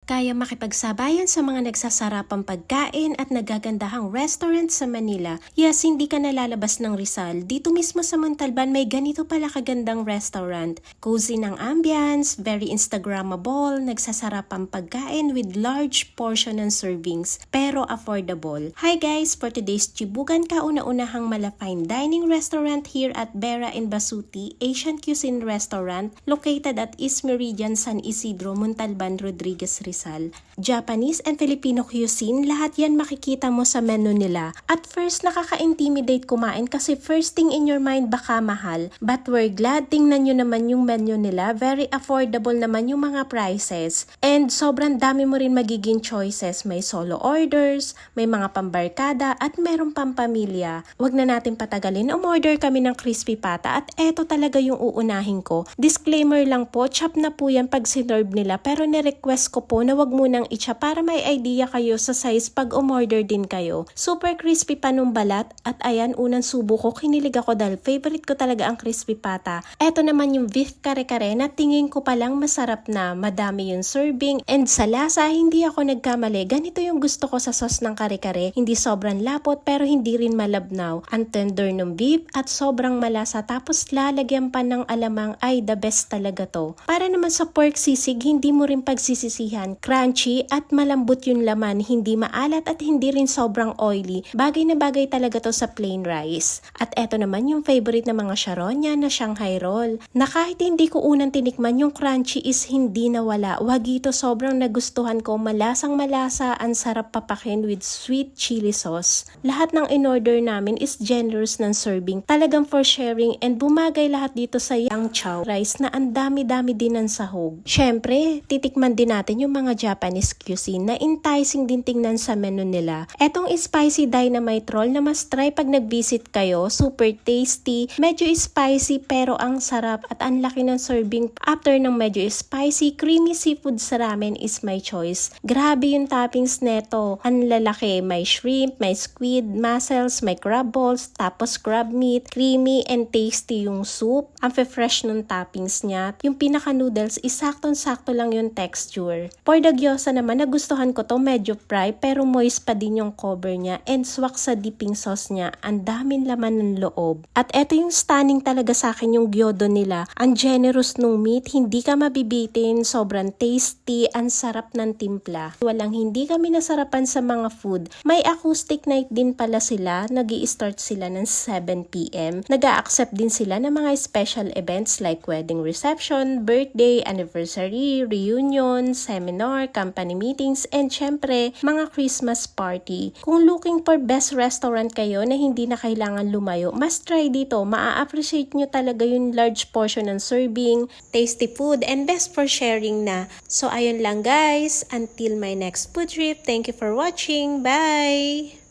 Kaya makipagsabayan sa mga nagsasarapang pagkain at nagagandahang restaurant sa Manila. Yes, hindi ka nalalabas ng Rizal. Dito mismo sa Montalban may ganito pala kagandang restaurant. Cozy ng ambience, very Instagrammable, nagsasarapang pagkain with large portion and servings, pero affordable. Hi guys! For today's Chibugan, kauna-unahang mala fine dining restaurant here at Vera and Basuti Asian Cuisine Restaurant located at East Meridian, San Isidro, Montalban, Rodriguez, Rizal. Japanese and Filipino cuisine, lahat yan makikita mo sa menu nila. At first, nakaka-intimidate kumain kasi first thing in your mind baka mahal. But we're glad, tingnan nyo naman yung menu nila. Very affordable naman yung mga prices. And sobrang dami mo rin magiging choices. May solo orders, may mga pambarkada, at merong pampamilya. Wag na natin patagalin, umorder kami ng crispy pata at eto talaga yung uunahin ko. Disclaimer lang po, chop na po yan pag sinerve nila, pero ni-request ko po na wag munang i-chop para may idea kayo sa size pag umorder din kayo. Super crispy pa nung balat at ayan, unang subo ko, kinilig ako dahil favorite ko talaga ang crispy pata. Eto naman yung beef kare-kare na tingin ko palang masarap na, madami yung serving, and sa lasa hindi ako nagkamali. Ganito yung gusto ko sa sauce ng kare-kare, hindi sobrang lapot pero hindi rin malabnaw. Ang tender ng beef at sobrang malasa, tapos lalagyan pa ng alamang, ay the best talaga to. Para naman sa pork sisig, hindi mo rin pagsisisihan. Crunchy at malambot yung laman, hindi maalat at hindi rin sobrang oily. Bagay na bagay talaga to sa plain rice. At eto naman yung favorite na mga sharonya na Shanghai roll, na kahit hindi ko unang tinikman, yung crunchy is hindi nawala. Wagito, sobrang nagustuhan ko, malasang malasa, ang sarap papakin with sweet chili sauce. Lahat ng in-order namin is generous ng serving, talagang for sharing, and bumagay lahat dito sa Yang Chow rice na ang dami-dami din ng sahog. Syempre, titikman din natin yung mga Japanese cuisine na enticing din tingnan sa menu nila. Etong spicy dynamite roll na must try pag nag-visit kayo, super tasty, medyo spicy pero ang sarap at ang laki ng serving. After ng medyo spicy, creamy seafood sa ramen is my choice. Grabe yung toppings neto, ang lalaki, may shrimp, may squid, mussels, may crab balls, tapos crab meat, creamy and tasty yung soup. Ang fresh ng toppings niya, yung pinaka noodles is saktong-sakto lang yung texture. For the gyoza naman, nagustuhan ko to, medyo fry pero moist pa din yung cover niya, and swak sa dipping sauce niya, ang daming laman ng loob. At eto yung stunning talaga sa akin, yung gyodo nila, ang generous nung meat, hindi ka mabibitin, sobrang tasty, ang sarap ng timpla. Walang hindi kami nasarapan sa mga food. May acoustic night din pala sila, nag-i-start sila ng 7 PM. Nag-a-accept din sila ng mga special events like wedding reception, birthday, anniversary, reunion, seminar, company meetings, and syempre, mga Christmas party. Kung looking for best restaurant kayo na hindi na kailangan lumayo, must try dito. Maa-appreciate nyo talaga yung large portion ng serving, tasty food, and best for sharing na. So ayun lang guys, until my next food trip, thank you for watching. Bye!